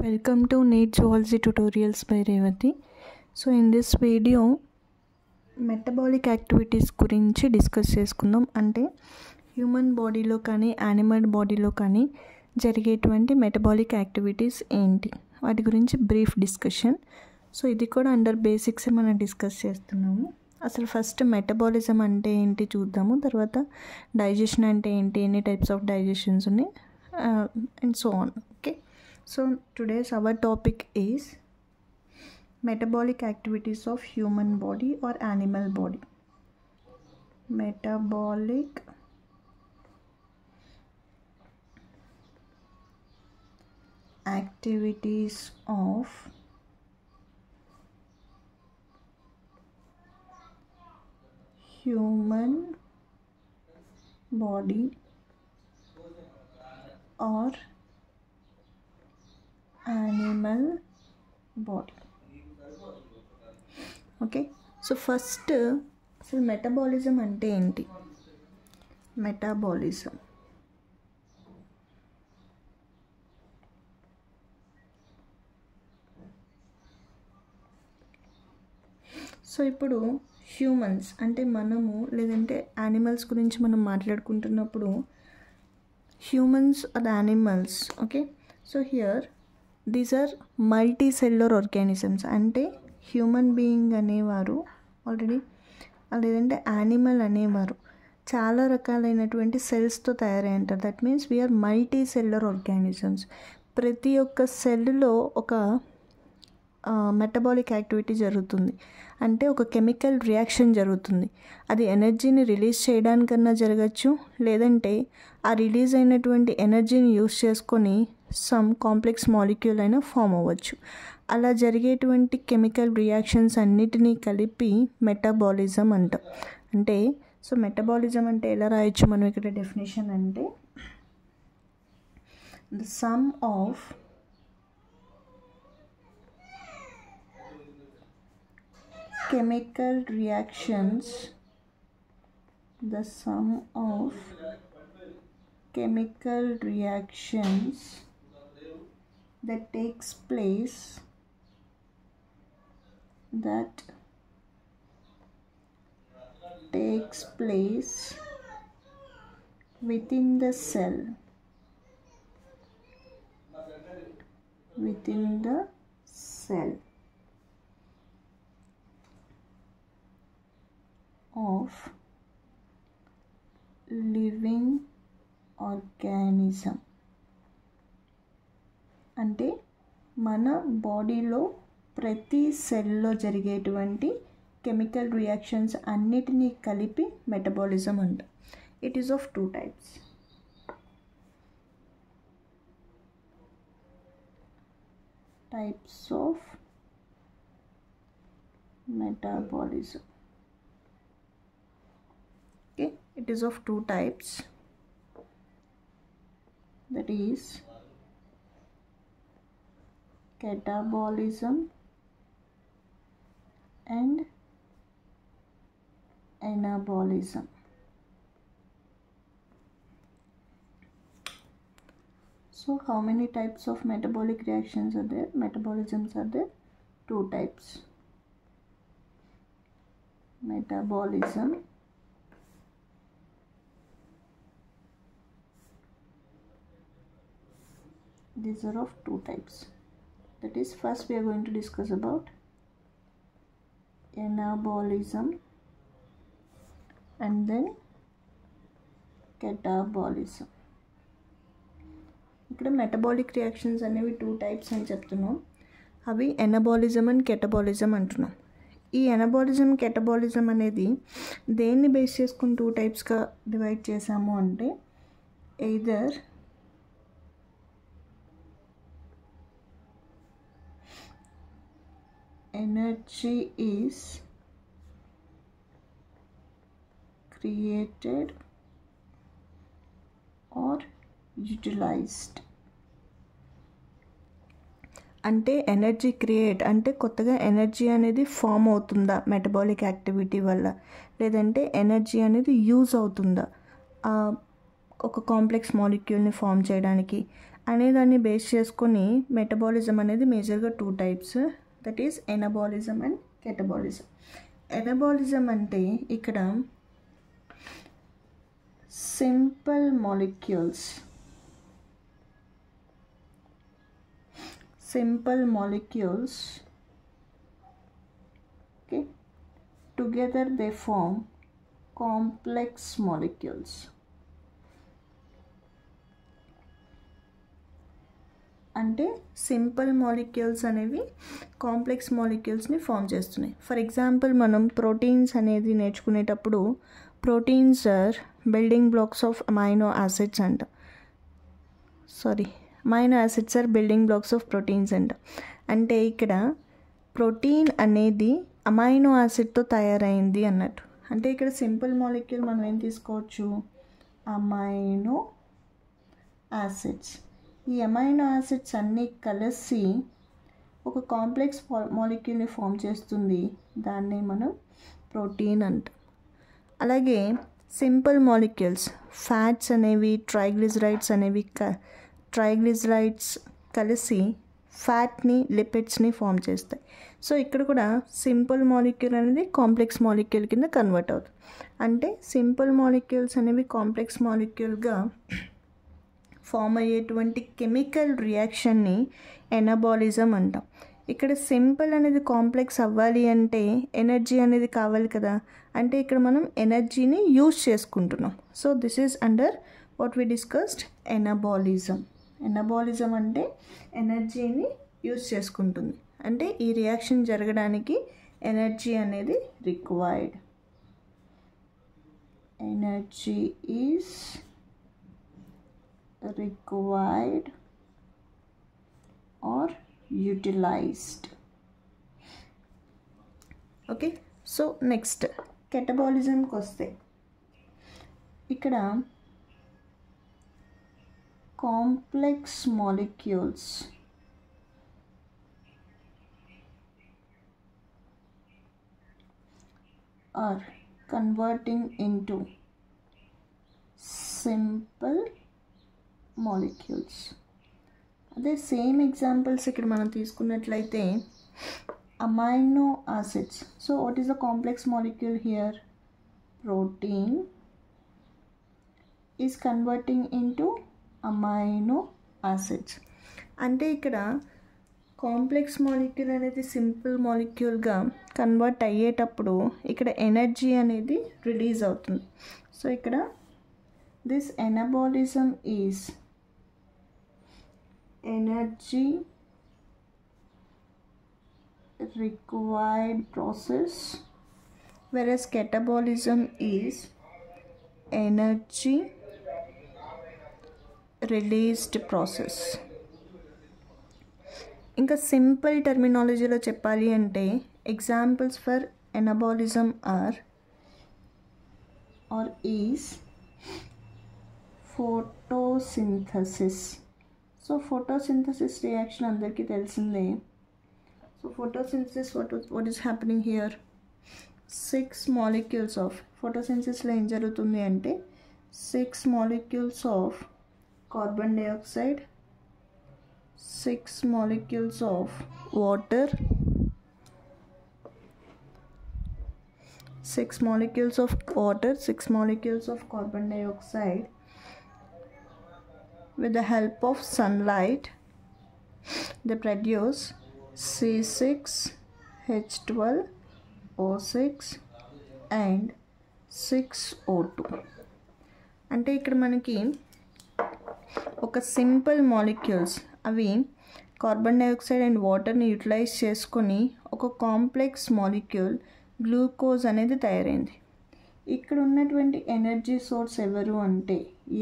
Welcome to NEET Zoology Tutorials by Revati. So in this video metabolic activities గురించి discuss చేసుకుందాం. అంటే human బాడీలో కానీ యానిమల్ బాడీలో కానీ జరిగేటువంటి మెటబాలిక్ యాక్టివిటీస్ ఏంటి, వాటి గురించి బ్రీఫ్ డిస్కషన్. సో ఇది కూడా అండర్ బేసిక్స్ మనం డిస్కస్ చేస్తున్నాము. అసలు ఫస్ట్ మెటబాలిజం అంటే ఏంటి చూద్దాము, తర్వాత డైజెషన్ అంటే ఏంటి, ఎన్ని టైప్స్ ఆఫ్ డైజెషన్స్ ఉన్నాయి and so on. Okay, so today's our topic is metabolic activities of human body or animal body. Metabolic activities of human body or animal body. Okay, so first అసలు metabolism అంటే ఏంటి? Metabolism so ఇప్పుడు humans అంటే మనము, లేదంటే animals గురించి మనం మాట్లాడుకుంటున్నప్పుడు humans are animals. Okay, so here these are multicellular organisms. అంటే హ్యూమన్ బీయింగ్ అనేవారు ఆల్రెడీ, లేదంటే యానిమల్ అనేవారు చాలా రకాలైనటువంటి సెల్స్తో తయారై ఉంటారు. That means we are multicellular organisms. ప్రతి ఒక్క సెల్లో ఒక మెటబాలిక్ యాక్టివిటీ జరుగుతుంది. అంటే ఒక కెమికల్ రియాక్షన్ జరుగుతుంది. అది ఎనర్జీని రిలీజ్ చేయడానికన్నా జరగచ్చు, లేదంటే ఆ రిలీజ్ అయినటువంటి ఎనర్జీని యూస్ చేసుకొని సమ్ కాంప్లెక్స్ మాలిక్యూల్ అయినా ఫామ్ అవ్వచ్చు. అలా జరిగేటువంటి కెమికల్ రియాక్షన్స్ అన్నిటినీ కలిపి మెటబాలిజం అంటాం. అంటే సో మెటబాలిజం అంటే ఎలా రాయొచ్చు మనం ఇక్కడ డెఫినేషన్ అంటే the sum of chemical reactions, the sum of chemical reactions that takes place within the cell of living organism. అంటే మన బాడీలో ప్రతి సెల్లో జరిగేటువంటి కెమికల్ రియాక్షన్స్ అన్నిటినీ కలిపి మెటబాలిజం అంట. It is of two types. Types of metabolism. Okay, it is of two types, that is catabolism and anabolism. So how many types of metabolic reactions are there? Metabolisms are there, two types. Metabolism these are of two types. That is, first we are going to discuss about anabolism and then catabolism. ఇక్కడ metabolic reactions అనేవి two types అని చెప్తున్నాం. అవి anabolism and catabolism అంటున్నాం. ఈ anabolism catabolism అనేది దేన్ని base చేసుకుని టూ టైప్స్గా డివైడ్ చేసాము అంటే either energy is created or utilized. అంటే ఎనర్జీ క్రియేట్ అంటే కొత్తగా ఎనర్జీ అనేది ఫామ్ అవుతుందా మెటబాలిక్ యాక్టివిటీ వల్ల, లేదంటే ఎనర్జీ అనేది యూజ్ అవుతుందా ఒక కాంప్లెక్స్ మాలిక్యూల్ని ఫామ్ చేయడానికి, అనేదాన్ని బేస్ చేసుకొని మెటబాలిజం అనేది మేజర్గా 2 types, that is anabolism and catabolism. Anabolism అంటే ఇక్కడ simple molecules okay, together they form complex molecules. అంటే సింపుల్ మాలిక్యూల్స్ అనేవి కాంప్లెక్స్ మాలిక్యూల్స్ని ఫామ్ చేస్తున్నాయి. ఫర్ ఎగ్జాంపుల్ మనం ప్రోటీన్స్ అనేది నేర్చుకునేటప్పుడు proteins are building blocks of amino acids అంట. Amino acids are building blocks of proteins అంట. అంటే ఇక్కడ ప్రోటీన్ అనేది అమైనో యాసిడ్తో తయారైంది అన్నట్టు. అంటే ఇక్కడ సింపుల్ మాలిక్యూల్ మనం ఏం తీసుకోవచ్చు, అమైనో యాసిడ్స్. ఈ అమైనో యాసిడ్స్ అన్నీ కలిసి ఒక కాంప్లెక్స్ మాలిక్యూల్ని ఫామ్ చేస్తుంది, దాన్ని మనం ప్రోటీన్ అంటాం. అలాగే సింపుల్ మాలిక్యూల్స్ ఫ్యాట్స్ అనేవి ట్రైగ్లిజరైడ్స్ కలిసి ఫ్యాట్ని లిపిడ్స్ని ఫామ్ చేస్తాయి. సో ఇక్కడ కూడా సింపుల్ మాలిక్యూల్ అనేది కాంప్లెక్స్ మాలిక్యూల్ కింద కన్వర్ట్ అవుతుంది. అంటే సింపుల్ మాలిక్యూల్స్ అనేవి కాంప్లెక్స్ మాలిక్యూల్గా ఫామ్ అయ్యేటువంటి కెమికల్ రియాక్షన్ని ఎనబాలిజం అంటాం. ఇక్కడ సింపుల్ అనేది కాంప్లెక్స్ అవ్వాలి అంటే ఎనర్జీ అనేది కావాలి కదా, అంటే ఇక్కడ మనం ఎనర్జీని యూజ్ చేసుకుంటున్నాం. So this is under what we discussed anabolism. Anabolism అంటే ఎనర్జీని యూజ్ చేసుకుంటుంది, అంటే ఈ రియాక్షన్ జరగడానికి ఎనర్జీ అనేది required. Energy is required or utilized. Okay, so next catabolism కి వస్తే ఇక్కడ complex molecules are converting into simple molecules. అదే సేమ్ ఎగ్జాంపుల్స్ ఇక్కడ మనం తీసుకున్నట్లయితే amino acids. So what is the complex molecule here, protein is converting into amino acids. అంటే ఇక్కడ complex molecule అనేది సింపుల్ మాలిక్యూల్గా కన్వర్ట్ అయ్యేటప్పుడు ఇక్కడ ఎనర్జీ అనేది రిలీజ్ అవుతుంది. సో ఇక్కడ this anabolism is energy required process, whereas catabolism is energy released process. ఇంకా simple టర్మినాలజీలో చెప్పాలి అంటే examples for anabolism are is photosynthesis. So photosynthesis reaction అందరికీ తెలిసిందే. So photosynthesis what is happening here, 6 molecules of ఫోటోసింథసిస్లో ఏం జరుగుతుంది అంటే 6 molecules of carbon dioxide, 6 molecules of water, 6 molecules of water, 6 molecules of carbon dioxide with the help of sunlight they produce C6H12O6 and 6O2. అంటే ఇక్కడ మనకి ఒక simple molecules అవి carbon dioxide and వాటర్ని యూటిలైజ్ చేసుకొని ఒక కాంప్లెక్స్ మాలిక్యూల్ గ్లూకోజ్ అనేది తయారైంది. ఇక్కడ ఉన్నటువంటి ఎనర్జీ సోర్స్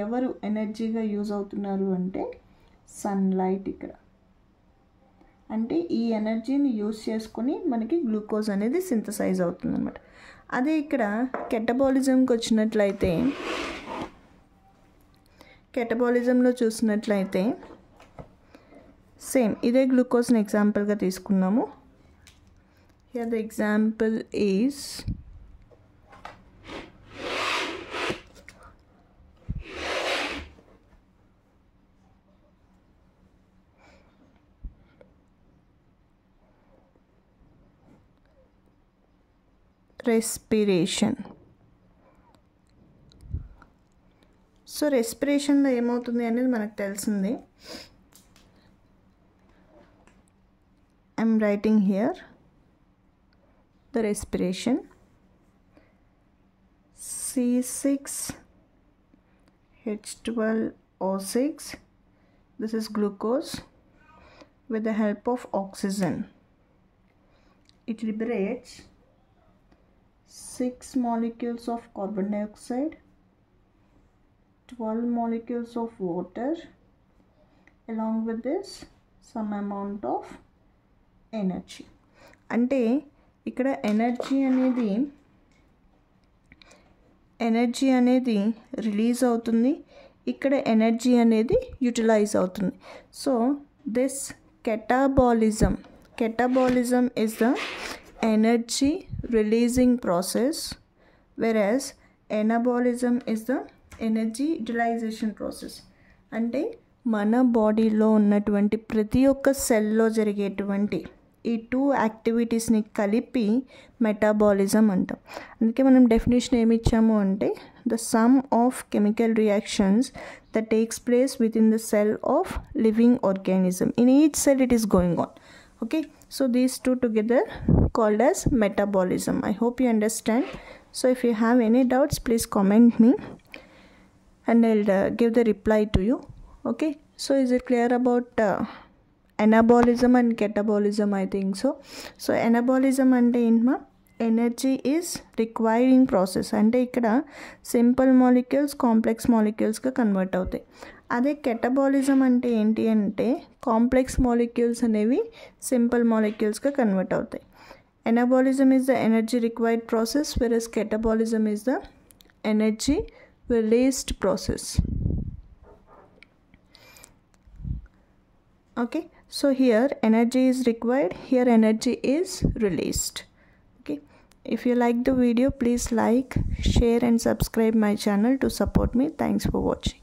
ఎవరు ఎనర్జీగా యూజ్ అవుతున్నారు అంటే సన్లైట్. ఇక్కడ అంటే ఈ ఎనర్జీని యూజ్ చేసుకొని మనకి గ్లూకోజ్ అనేది సింథసైజ్ అవుతుంది అన్నమాట. అదే ఇక్కడ కెటబాలిజంకి వచ్చినట్లయితే కెటబాలిజంలో చూసినట్లయితే సేమ్ ఇదే గ్లూకోజ్ని ఎగ్జాంపుల్గా తీసుకున్నాము. Here the example is respiration. So రెస్పిరేషన్లో ఏమవుతుంది అనేది మనకు తెలిసింది. I'm writing here the respiration. C6H12O6, this is glucose. With the help of oxygen, it liberates 6 molecules of carbon dioxide, 12 molecules of water, along with this some amount of energy. అంటే ఇక్కడ energy అనేది release అవుతుంది, ఇక్కడ energy అనేది utilise అవుతుంది. So this catabolism is the energy releasing process, whereas anabolism is the energy utilization process. అంటే మన బాడీలో ఉన్నటువంటి ప్రతి ఒక్క సెల్లో జరిగేటువంటి ఈ 2 యాక్టివిటీస్ని కలిపి మెటాబాలిజం అంటాం. అందుకే మనం డెఫినేషన్ ఏమి ఇచ్చాము అంటే the sum of chemical reactions that takes place with in the cell of living organism. In each sell it is going on. Okay, so these two together called as metabolism. I hope you understand. So if you have any doubts, please comment me and I'll give the reply to you. Okay, so is it clear about anabolism and catabolism? I think so. So anabolism ante ఏంటమ్మా, energy is requiring process. అంటే ఇక్కడ simple molecules complex మాలిక్యూల్స్గా convert అవుతాయి. అదే catabolism అంటే ఏంటి అంటే complex molecules అనేవి సింపుల్ మాలిక్యూల్స్గా కన్వర్ట్ అవుతాయి. Anabolism is the energy required process, versus catabolism is the energy released process. Okay, so here energy is required, here energy is released. Okay, if you like the video, please like, share and subscribe my channel to support me. Thanks for watching.